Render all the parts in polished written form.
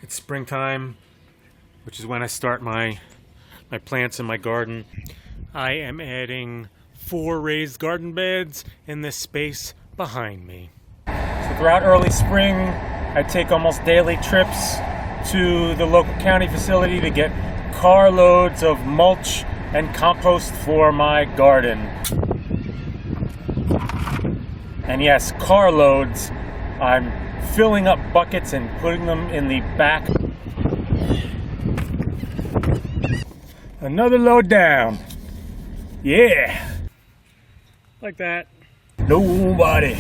It's springtime, which is when I start my plants in my garden. I am adding 4 raised garden beds in this space behind me. So throughout early spring, I take almost daily trips to the local county facility to get carloads of mulch and compost for my garden. And yes, carloads. I'm filling up buckets and putting them in the back. Another load down. Yeah. Like that. Nobody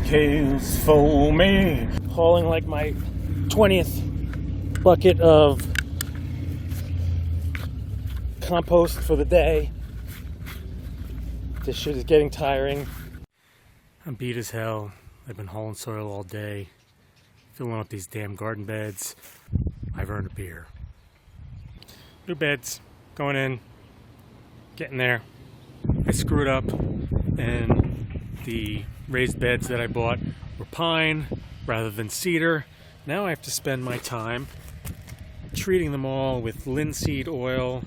cares for me. Hauling like my 20th bucket of compost for the day. This shit is getting tiring. I'm beat as hell. I've been hauling soil all day, filling up these damn garden beds. I've earned a beer. New beds going in, getting there. I screwed up, and the raised beds that I bought were pine rather than cedar. Now I have to spend my time treating them all with linseed oil.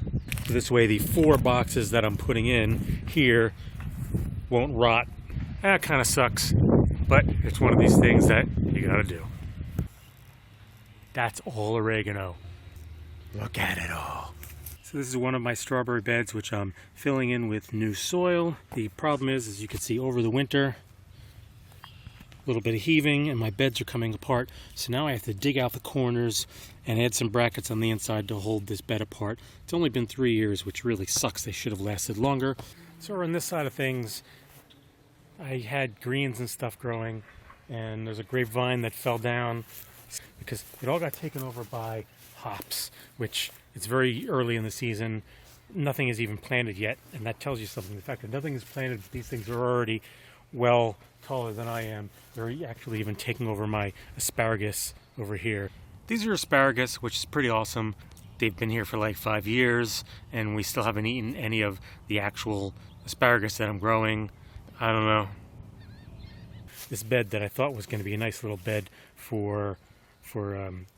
This way the 4 boxes that I'm putting in here won't rot. That kind of sucks, but it's one of these things that you gotta do. That's all oregano. Look at it all. So this is one of my strawberry beds, which I'm filling in with new soil. The problem is, as you can see, over the winter, a little bit of heaving and my beds are coming apart. So now I have to dig out the corners and add some brackets on the inside to hold this bed apart. It's only been 3 years, which really sucks. They should have lasted longer. So on this side of things, I had greens and stuff growing, and there's a grapevine that fell down because it all got taken over by hops, which it's very early in the season. Nothing is even planted yet, and that tells you something. The fact that nothing is planted, these things are already well taller than I am. They're actually even taking over my asparagus over here. These are asparagus, which is pretty awesome. They've been here for like 5 years, and we still haven't eaten any of the actual asparagus that I'm growing. I don't know. This bed that I thought was going to be a nice little bed for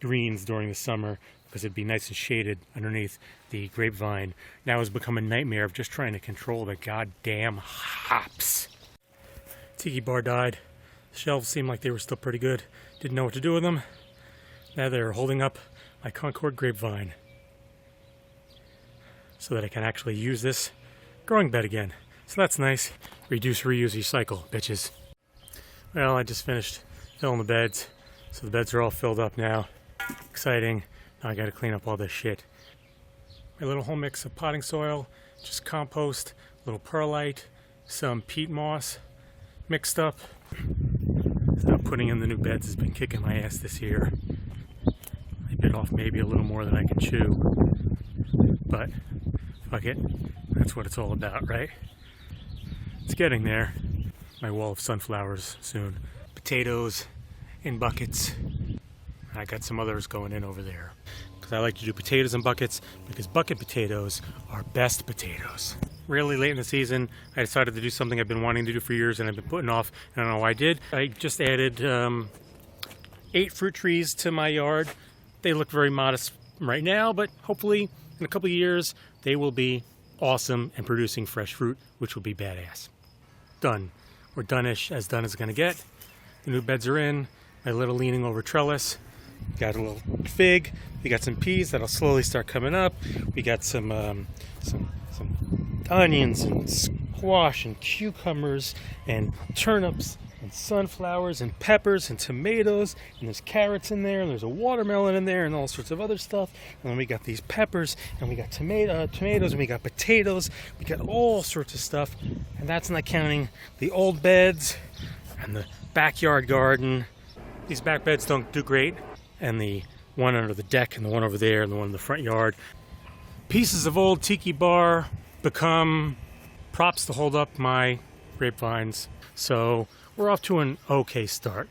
greens during the summer, because it'd be nice and shaded underneath the grapevine, now has become a nightmare of just trying to control the goddamn hops. Tiki bar died. The shelves seemed like they were still pretty good. Didn't know what to do with them. Now they're holding up my Concord grapevine so that I can actually use this growing bed again. So that's nice. Reduce, reuse, recycle, bitches. Well, I just finished filling the beds. So the beds are all filled up now. Exciting. Now I gotta clean up all this shit. My little home mix of potting soil, just compost, a little perlite, some peat moss mixed up. So putting in the new beds has been kicking my ass this year. I bit off maybe a little more than I can chew. But fuck it. That's what it's all about, right? It's getting there. My wall of sunflowers soon. Potatoes in buckets. I got some others going in over there. Because I like to do potatoes in buckets, because bucket potatoes are best potatoes. Really late in the season, I decided to do something I've been wanting to do for years and I've been putting off. I don't know why I did. I just added 8 fruit trees to my yard. They look very modest right now, but hopefully in a couple of years they will be awesome and producing fresh fruit, which will be badass. Done. We're done-ish, as done as it's gonna get. The new beds are in. My little leaning over trellis. Got a little fig. We got some peas that'll slowly start coming up. We got some onions and squash and cucumbers and turnips and sunflowers and peppers and tomatoes, and there's carrots in there, and there's a watermelon in there, and all sorts of other stuff. And then we got these peppers, and we got tomatoes, and we got potatoes. We got all sorts of stuff, and that's not counting the old beds and the backyard garden. These back beds don't do great, and the one under the deck and the one over there and the one in the front yard. Pieces of old tiki bar become props to hold up my grapevines. So we're off to an okay start.